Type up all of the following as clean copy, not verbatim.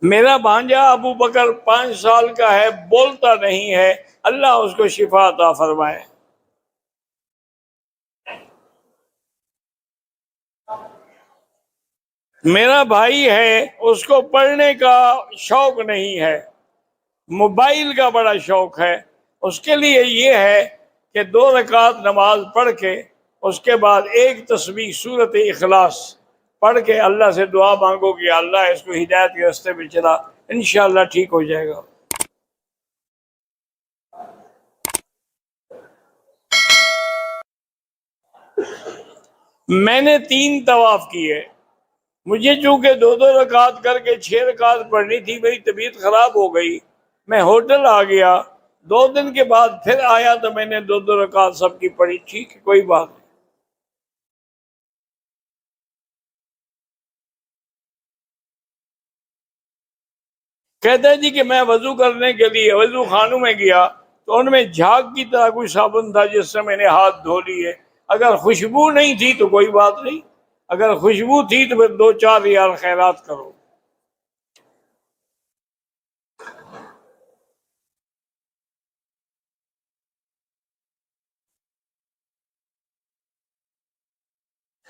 میرا بھانجا ابو بکر 5 سال کا ہے، بولتا نہیں ہے، اللہ اس کو شفا عطا فرمائے۔ میرا بھائی ہے، اس کو پڑھنے کا شوق نہیں ہے، موبائل کا بڑا شوق ہے۔ اس کے لیے یہ ہے کہ 2 رکعت نماز پڑھ کے اس کے بعد ایک تسبیح سورۃ اخلاص پڑھ کے اللہ سے دعا مانگو کہ اللہ اس کو ہدایت کے راستے پہ چلا، انشاءاللہ ٹھیک ہو جائے گا۔ میں نے 3 طواف کیے، مجھے چونکہ 2 رکعت کر کے 6 رکعت پڑھنی تھی، میری طبیعت خراب ہو گئی، میں ہوٹل آ گیا، 2 دن کے بعد پھر آیا تو میں نے 2 رکعت سب کی پڑھی، ٹھیک ہے، کوئی بات نہیں۔ کہتا ہے جی کہ میں وضو کرنے کے لیے وضو خانوں میں گیا تو ان میں جھاگ کی طرح کوئی صابن تھا جس سے میں نے ہاتھ دھو لیے، اگر خوشبو نہیں تھی تو کوئی بات نہیں، اگر خوشبو تھی تو پھر 2-4 ریال خیرات کرو۔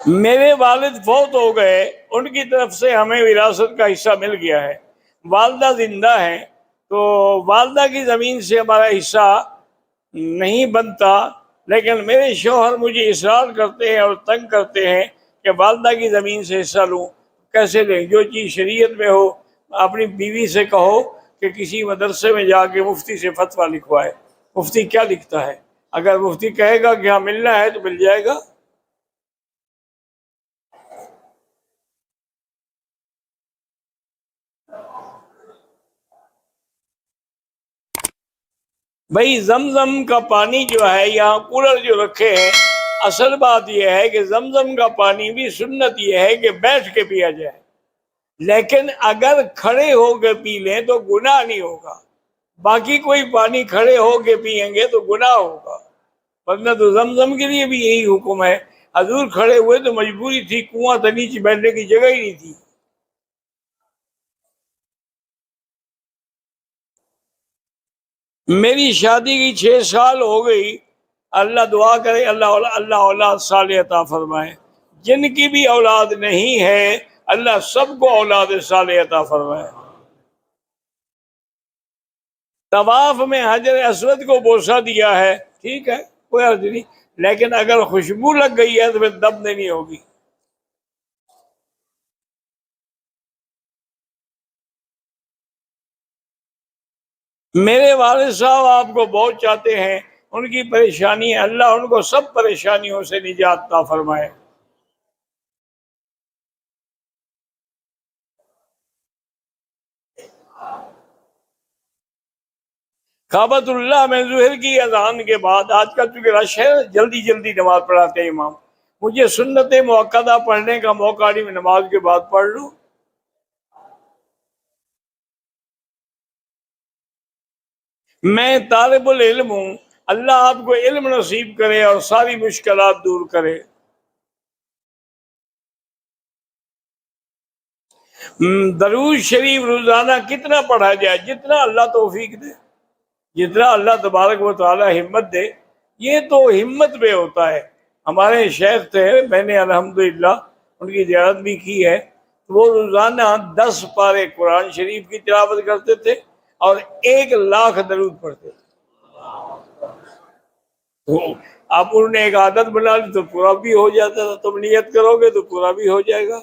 میرے والد فوت ہو گئے، ان کی طرف سے ہمیں وراثت کا حصہ مل گیا ہے، والدہ زندہ ہیں تو والدہ کی زمین سے ہمارا حصہ نہیں بنتا، لیکن میرے شوہر مجھے اصرار کرتے ہیں اور تنگ کرتے ہیں کہ والدہ کی زمین سے حصہ لوں۔ کیسے لیں؟ جو چیز شریعت میں ہو، اپنی بیوی سے کہو کہ کسی مدرسے میں جا کے مفتی سے فتویٰ لکھوائے۔ مفتی کیا لکھتا ہے؟ اگر مفتی کہے گا کہ ہاں ملنا ہے تو مل جائے گا۔ بھائی زمزم کا پانی جو ہے، یہاں کولر جو رکھے ہیں، اصل بات یہ ہے کہ زمزم کا پانی بھی سنت یہ ہے کہ بیٹھ کے پیا جائے، لیکن اگر کھڑے ہو کے پی لیں تو گناہ نہیں ہوگا، باقی کوئی پانی کھڑے ہو کے پیئیں گے تو گناہ ہوگا، ورنہ تو زمزم کے لیے بھی یہی حکم ہے۔ حضور کھڑے ہوئے تو مجبوری تھی، کنواں تھا، نیچے بیٹھنے کی جگہ ہی نہیں تھی۔ میری شادی کی 6 سال ہو گئی، اللہ دعا کرے اللہ اولاد صالح عطا فرمائے، جن کی بھی اولاد نہیں ہے اللہ سب کو اولاد صالح عطا فرمائے۔ طواف میں حجر اسود کو بوسہ دیا ہے، ٹھیک ہے، کوئی عرض نہیں، لیکن اگر خوشبو لگ گئی ہے تو پھر دم دینی ہوگی۔ میرے والد صاحب آپ کو بہت چاہتے ہیں، ان کی پریشانی ہے، اللہ ان کو سب پریشانیوں سے نجات عطا فرمائے۔ کعبۃ اللہ میں ظہر کی اذان کے بعد، آج کل چونکہ رش ہے جلدی جلدی نماز پڑھاتے ہیں امام، مجھے سنت مؤکدہ پڑھنے کا موقع نہیں، میں نماز کے بعد پڑھ لوں۔ میں طالب العلم ہوں، اللہ آپ کو علم نصیب کرے اور ساری مشکلات دور کرے۔ درود شریف روزانہ کتنا پڑھا جائے؟ جتنا اللہ توفیق دے، جتنا اللہ تبارک و تعالی ہمت دے، یہ تو ہمت پہ ہوتا ہے۔ ہمارے شیخ تھے، میں نے الحمدللہ ان کی زیارت بھی کی ہے، وہ روزانہ 10 پارے قرآن شریف کی تلاوت کرتے تھے اور 1,00,000 درود پڑھتے تھے۔ تو اب انہوں نے ایک عادت بنا لی تو پورا بھی ہو جاتا تھا، تم نیت کرو گے تو پورا بھی ہو جائے گا۔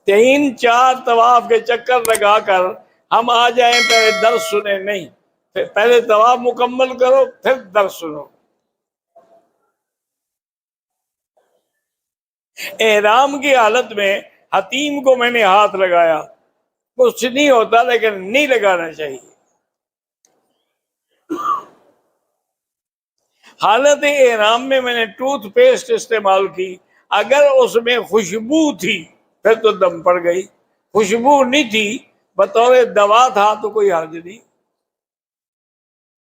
3-4 طواف کے چکر لگا کر ہم آ جائیں پہلے درس سنیں، نہیں، پہلے طواف مکمل کرو پھر درس سنو۔ احرام کی حالت میں حتیم کو میں نے ہاتھ لگایا، کچھ نہیں ہوتا لیکن نہیں لگانا چاہیے۔ حالت احرام میں نے ٹوتھ پیسٹ استعمال کی، اگر اس میں خوشبو تھی پھر تو دم پڑ گئی، خوشبو نہیں تھی بطور دوا تھا تو کوئی حرج نہیں۔